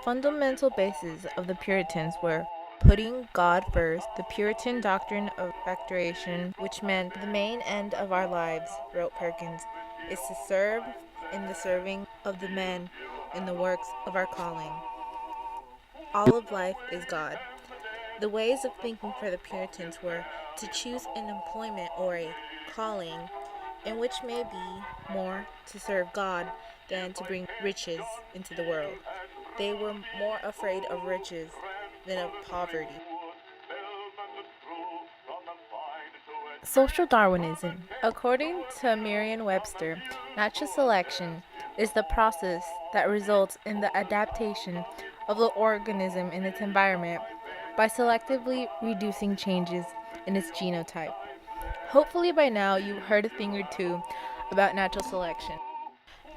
fundamental bases of the Puritans were putting God first, the Puritan doctrine of factoration, which meant the main end of our lives, wrote Perkins, is to serve in the serving of the men in the works of our calling. All of life is God. The ways of thinking for the Puritans were to choose an employment or a calling in which may be more to serve God than to bring riches into the world. They were more afraid of riches than of poverty. Social Darwinism. According to Merriam-Webster, natural selection is the process that results in the adaptation of the organism in its environment by selectively reducing changes in its genotype. Hopefully by now you've heard a thing or two about natural selection.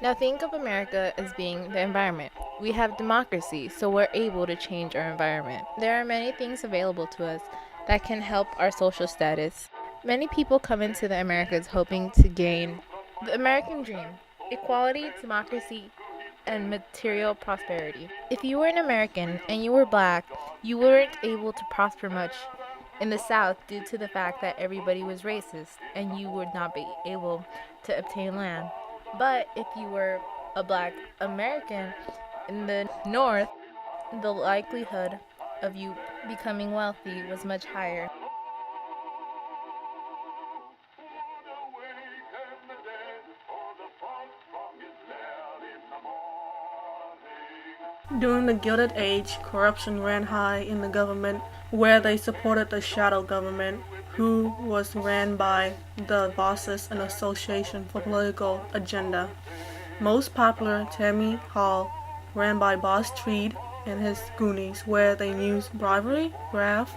Now think of America as being the environment. We have democracy, so we're able to change our environment. There are many things available to us that can help our social status. Many people come into the Americas hoping to gain the American dream, equality, democracy, and material prosperity. If you were an American and you were black, you weren't able to prosper much in the South due to the fact that everybody was racist and you would not be able to obtain land. But if you were a black American in the North, the likelihood of you becoming wealthy was much higher. During the Gilded Age, corruption ran high in the government, where they supported the shadow government, who was ran by the bosses and association for political agenda. Most popular, Tammany Hall, ran by Boss Tweed and his goonies, where they used bribery, graft,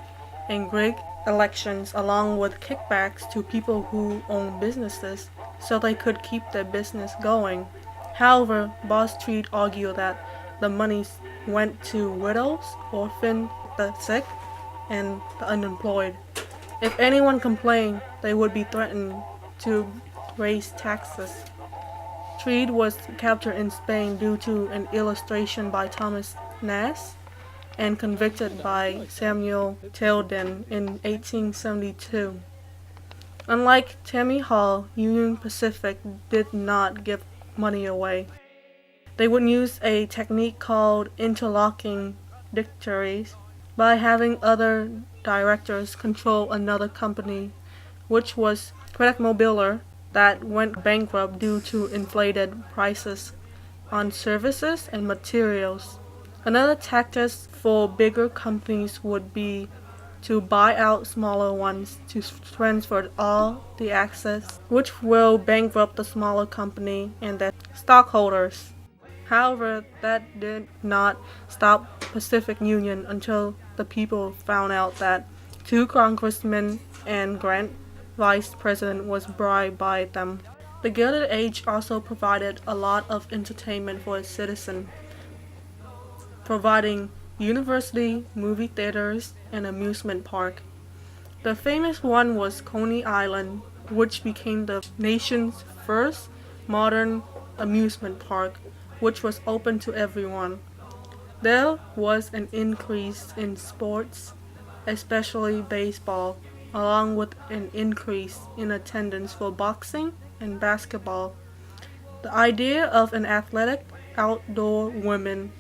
and rigged elections along with kickbacks to people who owned businesses so they could keep their business going. However, Boss Tweed argued that the monies went to widows, orphans, the sick, and the unemployed. If anyone complained, they would be threatened to raise taxes. Tweed was captured in Spain due to an illustration by Thomas Nast and convicted by Samuel Tilden in 1872. Unlike Tammany Hall, Union Pacific did not give money away. They would use a technique called interlocking dictaries by having other directors control another company, which was Credit Mobiler, that went bankrupt due to inflated prices on services and materials. Another tactic for bigger companies would be to buy out smaller ones to transfer all the assets, which will bankrupt the smaller company and their stockholders. However, that did not stop Pacific Union until the people found out that two congressmen and Grant, vice president, was bribed by them. The Gilded Age also provided a lot of entertainment for its citizens, providing university, movie theaters, and amusement park. The famous one was Coney Island, which became the nation's first modern amusement park, which was open to everyone. There was an increase in sports, especially baseball, along with an increase in attendance for boxing and basketball. The idea of an athletic outdoor women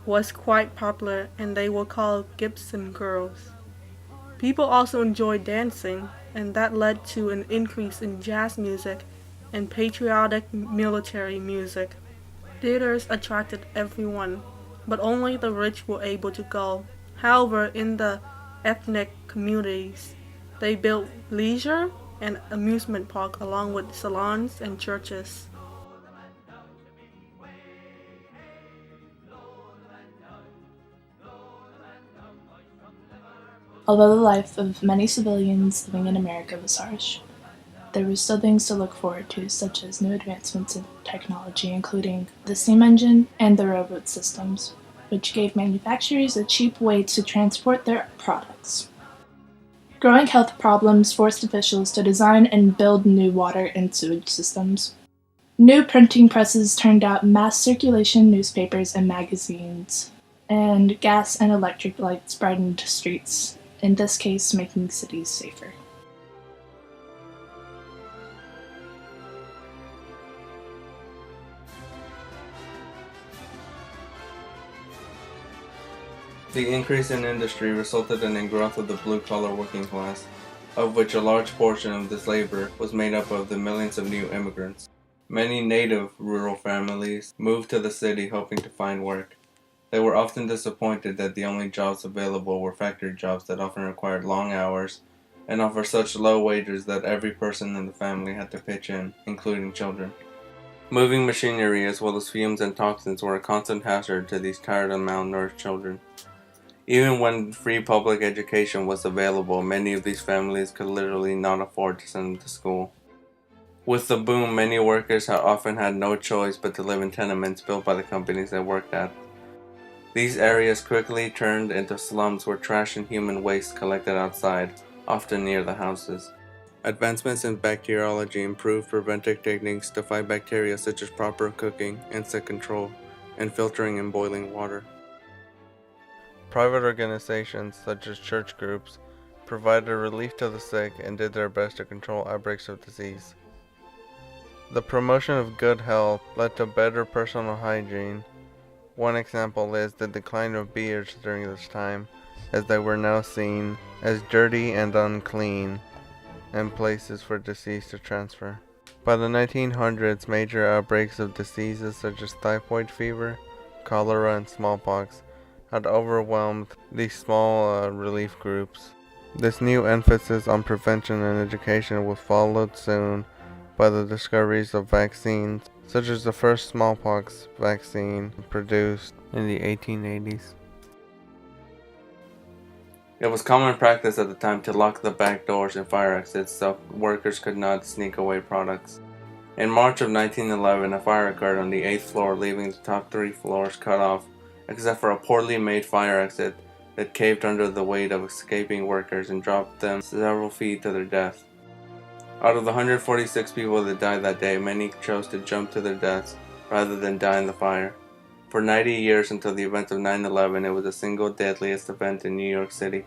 was quite popular, and they were called Gibson girls. People also enjoyed dancing, and that led to an increase in jazz music and patriotic military music. Theaters attracted everyone, but only the rich were able to go. However, in the ethnic communities, they built leisure and amusement park along with salons and churches. Although the life of many civilians living in America was harsh, there were still things to look forward to, such as new advancements in technology, including the steam engine and the railroad systems, which gave manufacturers a cheap way to transport their products. Growing health problems forced officials to design and build new water and sewage systems. New printing presses turned out mass circulation newspapers and magazines. and gas and electric lights brightened streets, in this case, making cities safer. The increase in industry resulted in a growth of the blue-collar working class, of which a large portion of this labor was made up of the millions of new immigrants. Many native rural families moved to the city hoping to find work. They were often disappointed that the only jobs available were factory jobs that often required long hours and offered such low wages that every person in the family had to pitch in, including children. Moving machinery as well as fumes and toxins were a constant hazard to these tired and malnourished children. Even when free public education was available, many of these families could literally not afford to send them to school. With the boom, many workers often had no choice but to live in tenements built by the companies they worked at. These areas quickly turned into slums where trash and human waste collected outside, often near the houses. Advancements in bacteriology improved preventive techniques to fight bacteria such as proper cooking, insect control, and filtering and boiling water. Private organizations, such as church groups, provided relief to the sick and did their best to control outbreaks of disease. The promotion of good health led to better personal hygiene. One example is the decline of beards during this time, as they were now seen as dirty and unclean, and places for disease to transfer. By the 1900s, major outbreaks of diseases such as typhoid fever, cholera, and smallpox had overwhelmed these small relief groups. This new emphasis on prevention and education was followed soon by the discoveries of vaccines, such as the first smallpox vaccine produced in the 1880s. It was common practice at the time to lock the back doors and fire exits so workers could not sneak away products. In March of 1911, a fire occurred on the 8th floor, leaving the top 3 floors cut off, except for a poorly made fire exit that caved under the weight of escaping workers and dropped them several feet to their death. Out of the 146 people that died that day, many chose to jump to their deaths rather than die in the fire. For 90 years until the event of 9/11, it was the single deadliest event in New York City.